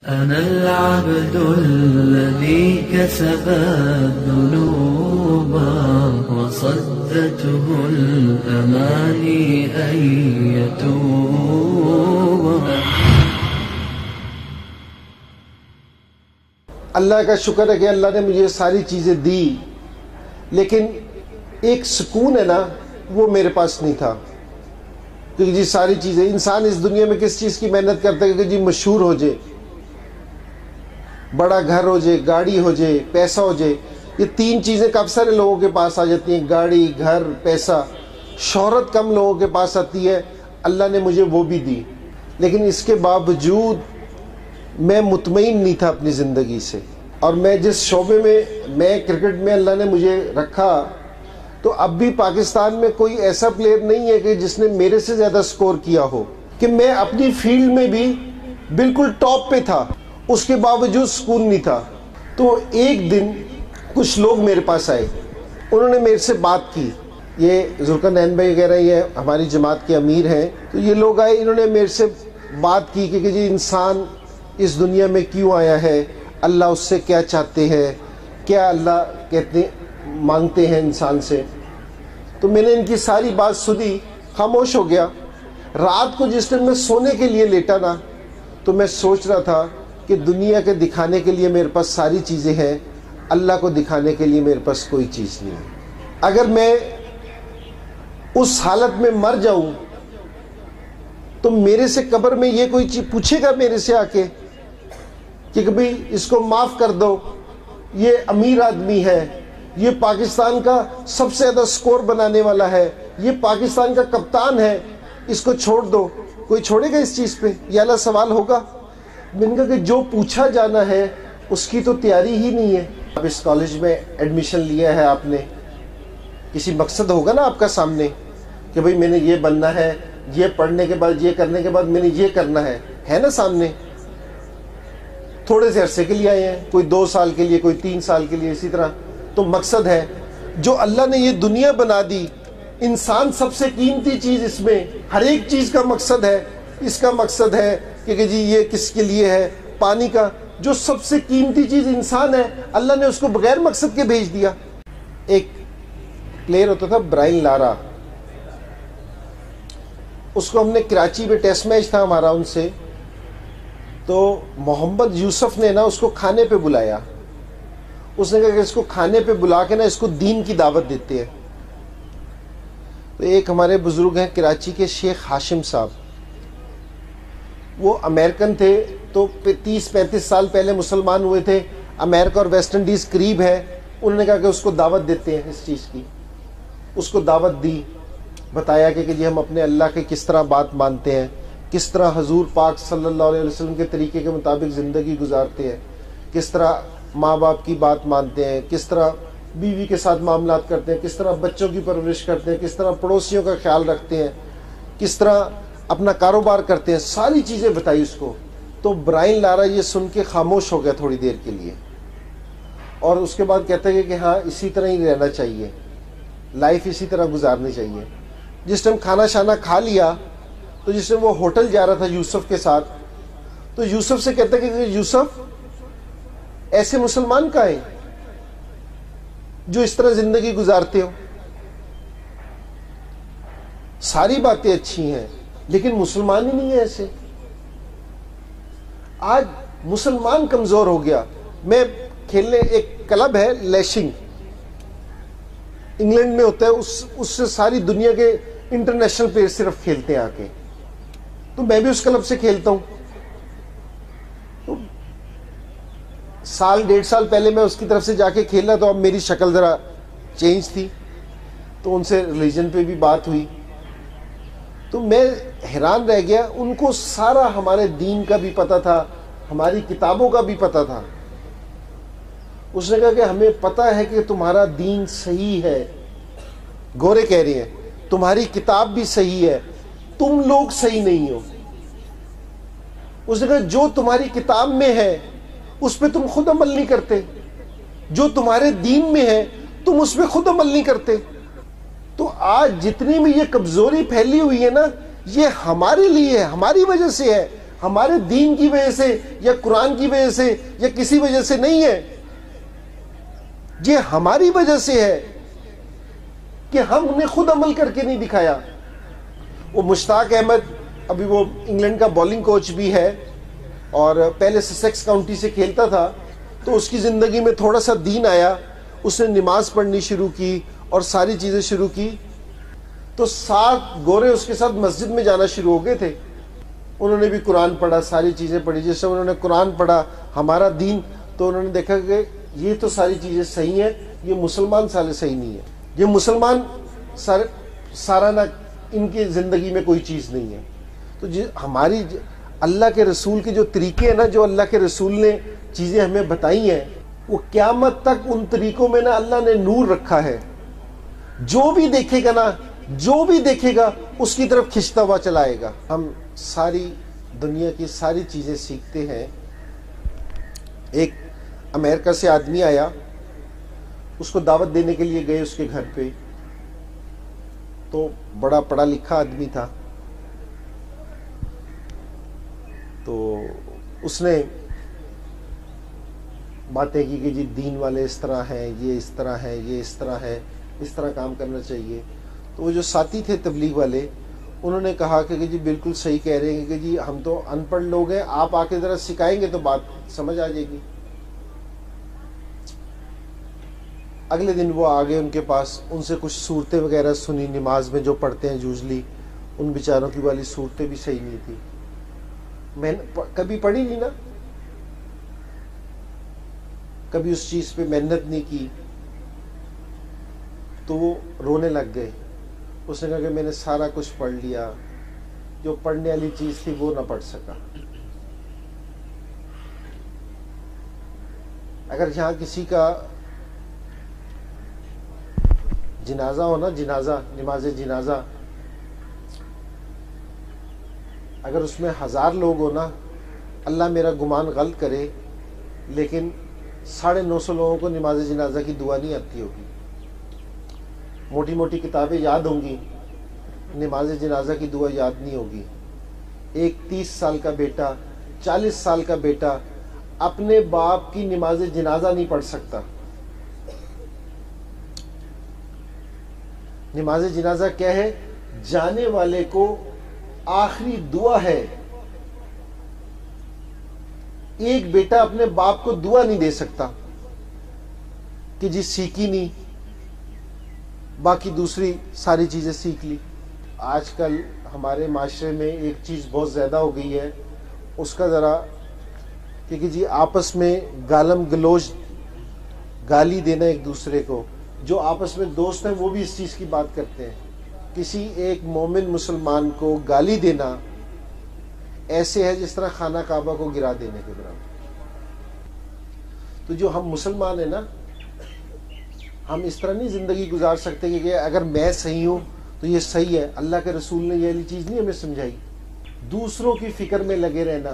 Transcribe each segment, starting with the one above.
أنا العبد الذي كسب الذنوب وصدته الأماني أن يتوب. اللہ کا شکر ہے کہ اللہ نے مجھے ساری چیزیں دی، لیکن ایک سکون ہے نا وہ میرے پاس نہیں تھا. کیونکہ جی ساری چیزیں، انسان اس دنیا میں کس چیز کی محنت کرتا ہے کہ جی مشہور ہو جائے، بڑا گھر ہو جائے، گاڑی ہو جائے، پیسہ ہو جائے. یہ تین چیزیں کب سارے لوگوں کے پاس آ جاتی ہیں، گاڑی، گھر، پیسہ. شہرت کم لوگوں کے پاس آتی ہے. اللہ نے مجھے وہ بھی دی، لیکن اس کے باوجود میں مطمئن نہیں تھا اپنی زندگی سے. اور میں جس شعبے میں کرکٹ میں اللہ نے مجھے رکھا، تو اب بھی پاکستان میں کوئی ایسا پلیئر نہیں ہے کہ جس نے میرے سے زیادہ سکور کیا ہو. کہ میں اپنی فیلڈ میں بھی بالکل ٹاپ پہ تھا، اس کے باوجود سکون نہیں تھا. تو ایک دن کچھ لوگ میرے پاس آئے، انہوں نے میرے سے بات کی. یہ ذوالقرنین بھائی وغیرہ یہ ہماری جماعت کے امیر ہیں. تو یہ لوگ آئے، انہوں نے میرے سے بات کی کہ جی انسان اس دنیا میں کیوں آیا ہے، اللہ اس سے کیا چاہتے ہیں، کیا اللہ کہتے مانگتے ہیں انسان سے. تو میں نے ان کی ساری بات سنی، خاموش ہو گیا. رات کو جس ٹائم میں سونے کے لیے لیٹا نا، تو میں سوچ رہا تھا کہ دنیا کے دکھانے کے لیے میرے پاس ساری چیزیں ہیں، اللہ کو دکھانے کے لیے میرے پاس کوئی چیز نہیں ہے. اگر میں اس حالت میں مر جاؤں تو میرے سے قبر میں یہ کوئی چیز پوچھے گا میرے سے آ کے کہ کبھی اس کو معاف کر دو، یہ امیر آدمی ہے، یہ پاکستان کا سب سے زیادہ سکور بنانے والا ہے، یہ پاکستان کا کپتان ہے، اس کو چھوڑ دو. کوئی چھوڑے گا اس چیز پہ؟ یہ اللہ سوال ہوگا. میں نے کہا کہ جو پوچھا جانا ہے اس کی تو تیاری ہی نہیں ہے. اب اس کالج میں ایڈمیشن لیا ہے آپ نے، کسی مقصد ہوگا نا آپ کا سامنے کہ بھئی میں نے یہ بننا ہے، یہ پڑھنے کے بعد، یہ کرنے کے بعد میں نے یہ کرنا ہے نا سامنے. تھوڑے سے عرصے کے لیے آئے ہیں، کوئی 2 سال کے لیے، کوئی 3 سال کے لیے، اسی طرح. تو مقصد ہے جو اللہ نے یہ دنیا بنا دی، انسان سب سے قیمتی چیز اس میں، ہر ایک چیز کا مقصد ہے. اس کا مقصد ہے کہ جی یہ کس کے لیے ہے، پانی کا. جو سب سے قیمتی چیز انسان ہے، اللہ نے اس کو بغیر مقصد کے بھیج دیا. ایک پلیئر ہوتا تھا برائن لارا، اس کو ہم نے کراچی میں ٹیسٹ میچ تھا ہمارا ان سے، تو محمد یوسف نے نا اس کو کھانے پہ بلایا. اس نے کہا کہ اس کو کھانے پہ بلا کے نا اس کو دین کی دعوت دیتے ہیں. تو ایک ہمارے بزرگ ہیں کراچی کے، شیخ ہاشم صاحب، وہ امریکن تھے، تو 30-35 سال پہلے مسلمان ہوئے تھے. امریکہ اور ویسٹ انڈیز قریب ہے. انہوں نے کہا کہ اس کو دعوت دیتے ہیں اس چیز کی. اس کو دعوت دی، بتایا کہ جی ہم اپنے اللہ کے کس طرح بات مانتے ہیں، کس طرح حضور پاک صلی اللہ علیہ وسلم کے طریقے کے مطابق زندگی گزارتے ہیں، کس طرح ماں باپ کی بات مانتے ہیں، کس طرح بیوی کے ساتھ معاملات کرتے ہیں، کس طرح بچوں کی پرورش کرتے ہیں، کس طرح پڑوسیوں کا خیال رکھتے ہیں، کس طرح اپنا کاروبار کرتے ہیں. ساری چیزیں بتائی اس کو. تو برائن لارا یہ سن کے خاموش ہو گیا تھوڑی دیر کے لیے، اور اس کے بعد کہتا ہے کہ ہاں اسی طرح ہی رہنا چاہیے، لائف اسی طرح گزارنی چاہیے. جس ٹائم کھانا شانا کھا لیا، تو جس ٹائم وہ ہوٹل جا رہا تھا یوسف کے ساتھ، تو یوسف سے کہتا ہے کہ یوسف ایسے مسلمان کا ہے جو اس طرح زندگی گزارتے ہو. ساری باتیں اچھی ہیں لیکن مسلمان ہی نہیں ہے ایسے. آج مسلمان کمزور ہو گیا. میں کھیلنے، ایک کلب ہے لیشنگ، انگلینڈ میں ہوتا ہے، اس سے ساری دنیا کے انٹرنیشنل پلیئر صرف کھیلتے ہیں آ کے. تو میں بھی اس کلب سے کھیلتا ہوں. تو 1.5 سال پہلے میں اس کی طرف سے جا کے کھیلا، تو اب میری شکل ذرا چینج تھی، تو ان سے ریلیجن پہ بھی بات ہوئی. تو میں حیران رہ گیا. ان کو سارا ہمارے دین کا بھی پتہ تھا، ہماری کتابوں کا بھی پتہ تھا. اس نے کہا کہ ہمیں پتہ ہے کہ تمہارا دین صحیح ہے، گورے کہہ رہے ہیں، تمہاری کتاب بھی صحیح ہے، تم لوگ صحیح نہیں ہو. اس نے کہا جو تمہاری کتاب میں ہے اس پہ تم خود عمل نہیں کرتے، جو تمہارے دین میں ہے تم اس پہ خود عمل نہیں کرتے. تو آج جتنی بھی یہ کمزوری پھیلی ہوئی ہے نا، یہ ہمارے لیے ہے، ہماری وجہ سے ہے. ہمارے دین کی وجہ سے یا قرآن کی وجہ سے یا کسی وجہ سے نہیں ہے، یہ ہماری وجہ سے ہے کہ ہم نے خود عمل کر کے نہیں دکھایا۔ وہ مشتاق احمد، ابھی وہ انگلینڈ کا بالنگ کوچ بھی ہے اور پہلے سسیکس کاؤنٹی سے کھیلتا تھا، تو اس کی زندگی میں تھوڑا سا دین آیا، اس نے نماز پڑھنی شروع کی اور ساری چیزیں شروع کی، تو 7 گورے اس کے ساتھ مسجد میں جانا شروع ہو گئے تھے۔ انہوں نے بھی قرآن پڑھا، ساری چیزیں پڑھی، جیسے انہوں نے قرآن پڑھا ہمارا دین، تو انہوں نے دیکھا کہ یہ تو ساری چیزیں صحیح ہیں، یہ مسلمان سارے صحیح نہیں ہیں، یہ مسلمان سارا نہ ان کی زندگی میں کوئی چیز نہیں ہے۔ تو ہماری اللہ کے رسول کے جو طریقے ہیں نا، جو اللہ کے رسول نے چیزیں ہمیں بتائی ہیں، وہ قیامت تک ان طریقوں میں نا اللہ نے نور رکھا ہے، جو بھی دیکھے گا نا، جو بھی دیکھے گا اس کی طرف کھنچتا ہوا چلائے گا۔ ہم ساری دنیا کی ساری چیزیں سیکھتے ہیں۔ ایک امریکہ سے آدمی آیا، اس کو دعوت دینے کے لیے گئے اس کے گھر پہ، تو بڑا پڑھا لکھا آدمی تھا، تو اس نے باتیں کی کہ جی دین والے اس طرح ہیں، یہ اس طرح ہے، یہ اس طرح ہے، اس طرح کام کرنا چاہیے۔ تو وہ جو ساتھی تھے تبلیغ والے، انہوں نے کہا کہ جی بالکل صحیح کہہ رہے ہیں کہ جی ہم تو ان پڑھ لوگ ہیں، آپ آ کے ذرا سکھائیں گے تو بات سمجھ آ جائے گی۔ اگلے دن وہ آگے ان کے پاس، ان سے کچھ صورتیں وغیرہ سنی، نماز میں جو پڑھتے ہیں یوزلی، ان بیچاروں کی والی صورتیں بھی صحیح نہیں تھی، میں کبھی پڑھی نہیں نا، کبھی اس چیز پہ محنت نہیں کی، تو وہ رونے لگ گئے۔ اس نے کہا کہ میں نے سارا کچھ پڑھ لیا، جو پڑھنے والی چیز تھی وہ نہ پڑھ سکا۔ اگر یہاں کسی کا جنازہ ہو نا، جنازہ، نماز جنازہ، اگر اس میں 1000 لوگ ہو نا، اللہ میرا گمان غلط کرے، لیکن 950 لوگوں کو نماز جنازہ کی دعا نہیں آتی ہوگی، موٹی موٹی کتابیں یاد ہوں گی، نماز جنازہ کی دعا یاد نہیں ہوگی۔ ایک 30 سال کا بیٹا، 40 سال کا بیٹا اپنے باپ کی نماز جنازہ نہیں پڑھ سکتا۔ نماز جنازہ کیا ہے؟ جانے والے کو آخری دعا ہے۔ ایک بیٹا اپنے باپ کو دعا نہیں دے سکتا کہ جی سیکھی نہیں، باقی دوسری ساری چیزیں سیکھ لی۔ آج کل ہمارے معاشرے میں ایک چیز بہت زیادہ ہو گئی ہے، اس کا ذرا کہ جی آپس میں گالم گلوچ، گالی دینا ایک دوسرے کو، جو آپس میں دوست ہیں وہ بھی اس چیز کی بات کرتے ہیں۔ کسی ایک مومن مسلمان کو گالی دینا ایسے ہے جس طرح خانہ کعبہ کو گرا دینے کے برابر۔ تو جو ہم مسلمان ہیں نا، ہم اس طرح نہیں زندگی گزار سکتے کہ اگر میں صحیح ہوں تو یہ صحیح ہے۔ اللہ کے رسول نے یہ والی چیز نہیں ہمیں سمجھائی۔ دوسروں کی فکر میں لگے رہنا۔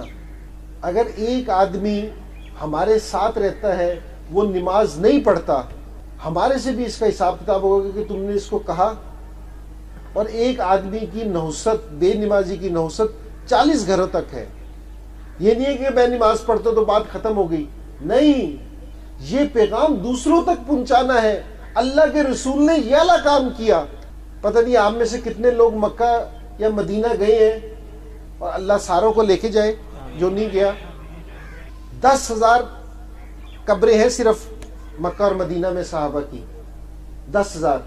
اگر ایک آدمی ہمارے ساتھ رہتا ہے، وہ نماز نہیں پڑھتا، ہمارے سے بھی اس کا حساب کتاب ہوگا کہ تم نے اس کو کہا۔ اور ایک آدمی کی نحوست، بے نمازی کی نحوست 40 گھروں تک ہے۔ یہ نہیں ہے کہ میں نماز پڑھتا تو بات ختم ہو گئی، نہیں، یہ پیغام دوسروں تک پہنچانا ہے۔ اللہ کے رسول نے یہ والا کام کیا۔ پتہ نہیں آپ میں سے کتنے لوگ مکہ یا مدینہ گئے ہیں، اور اللہ ساروں کو لے کے جائے جو نہیں گیا۔ 10,000 قبریں ہیں صرف مکہ اور مدینہ میں صحابہ کی، 10,000۔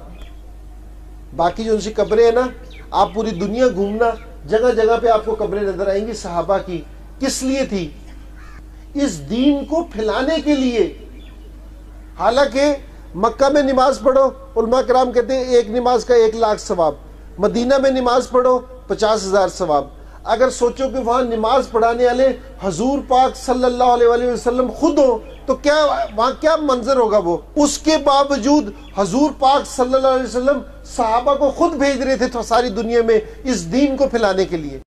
باقی جو ان سی قبریں ہیں نا، آپ پوری دنیا گھومنا، جگہ جگہ پہ آپ کو قبریں نظر آئیں گی صحابہ کی۔ کس لیے تھی؟ اس دین کو پھیلانے کے لیے۔ حالانکہ مکہ میں نماز پڑھو، علماء کرام کہتے ہیں ایک نماز کا 1,00,000 ثواب، مدینہ میں نماز پڑھو 50,000 ثواب۔ اگر سوچو کہ وہاں نماز پڑھانے والے حضور پاک صلی اللہ علیہ وسلم خود ہو تو کیا وہاں کیا منظر ہوگا وہ؟ اس کے باوجود حضور پاک صلی اللہ علیہ وسلم صحابہ کو خود بھیج رہے تھے تو ساری دنیا میں اس دین کو پھیلانے کے لیے۔